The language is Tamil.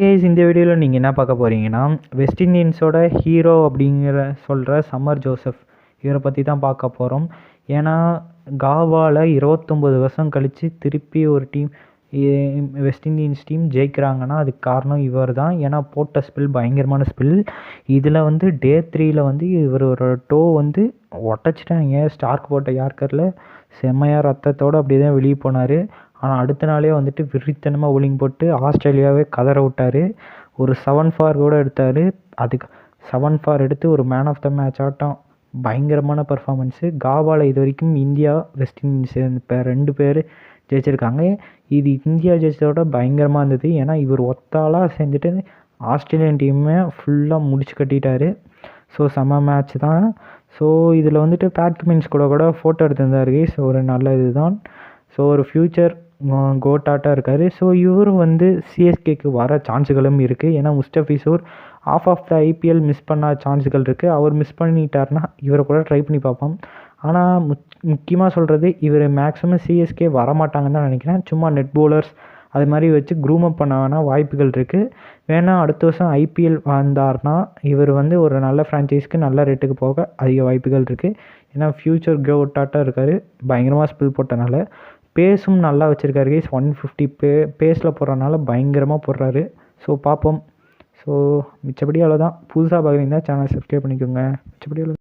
கைஸ், இந்த வீடியோவில் நீங்கள் என்ன பார்க்க போகிறீங்கன்னா, வெஸ்ட் இண்டீன்ஸோட ஹீரோ அப்படிங்கிற சொல்கிற சம்மர் ஜோசப் இவரை பற்றி தான் பார்க்க போகிறோம். ஏன்னா காவாவில் 29 வருஷம் கழித்து திருப்பி ஒரு டீம் வெஸ்ட் இண்டீன்ஸ் டீம் ஜெயிக்கிறாங்கன்னா அதுக்கு காரணம் இவர் தான். ஏன்னா போட்ட ஸ்பெல் பயங்கரமான ஸ்பெல். இதில் வந்து டே 3ல் வந்து இவர் ஒரு டோ வந்து உடச்சிட்டாங்க. ஸ்டார்க் போட்ட யார்க்கரில் செம்மையாக ரத்தத்தோடு அப்படி தான் வெளியே போனார். ஆனால் அடுத்த நாளே வந்துட்டு விரித்தனமாக bowling போட்டு ஆஸ்திரேலியாவே கதற விட்டார். ஒரு 7 ஃபார் கூட எடுத்தார். அதுக்கு 7 ஃபார் எடுத்து ஒரு மேன் ஆஃப் த மேட்ச் ஆட்டம். பயங்கரமான பர்ஃபார்மன்ஸு. காவாவில் இது வரைக்கும் இந்தியா வெஸ்ட் இண்டீஸ் இப்போ 2 பேர் ஜெயிச்சிருக்காங்க. இது இந்தியா ஜெயிச்சதோட பயங்கரமாக இருந்தது. ஏன்னா இவர் ஒத்தாளாக சேர்ந்துட்டு ஆஸ்திரேலியன் டீமை ஃபுல்லாக முடிச்சு கட்டிட்டார். ஸோ செம்ம மேட்ச் தான். ஸோ இதில் வந்துட்டு பேட் கமின்ஸ் கூட ஃபோட்டோ எடுத்திருந்தார். ஸோ ஒரு நல்ல இது தான். ஸோ ஒரு ஃப்யூச்சர் கோட்டாட்டாக இருக்கார். ஸோ இவரும் வந்து சிஎஸ்கேக்கு வர சான்ஸுகளும் இருக்குது. ஏன்னா Mustafizur off the IPL miss பண்ண சான்ஸுகள் இருக்குது. அவர் மிஸ் பண்ணிட்டார்னா இவரை கூட ட்ரை பண்ணி பார்ப்போம். ஆனால் முக்கியமாக சொல்கிறது, இவர் மேக்ஸிமம் சிஎஸ்கே வரமாட்டாங்கன்னு தான் நினைக்கிறேன். சும்மா நெட் பவுலர்ஸ் அது மாதிரி வச்சு க்ரூமப் பண்ண வேணால் வாய்ப்புகள் இருக்குது. வேணால் அடுத்த வருஷம் ஐபிஎல் வந்தார்னா இவர் வந்து ஒரு நல்ல ஃப்ரான்ச்சைஸ்க்கு நல்ல ரேட்டுக்கு போக அதிக வாய்ப்புகள் இருக்குது. ஏன்னா ஃப்யூச்சர் கோட்டாட்டாக இருக்கார். பயங்கரமாக ஸ்பில் போட்டனால பேஸும் நல்லா வச்சுருக்காரு. 150 பேஸில் போடுறதுனால பயங்கரமாக போடுறாரு. ஸோ பார்ப்போம். ஸோ மிச்சப்படி அவ்வளோதான். புதுசாக பார்க்குறீங்கன்னா சேனல் சப்ஸ்கிரைப் பண்ணிக்கோங்க. மிச்சப்படி அவ்வளோ.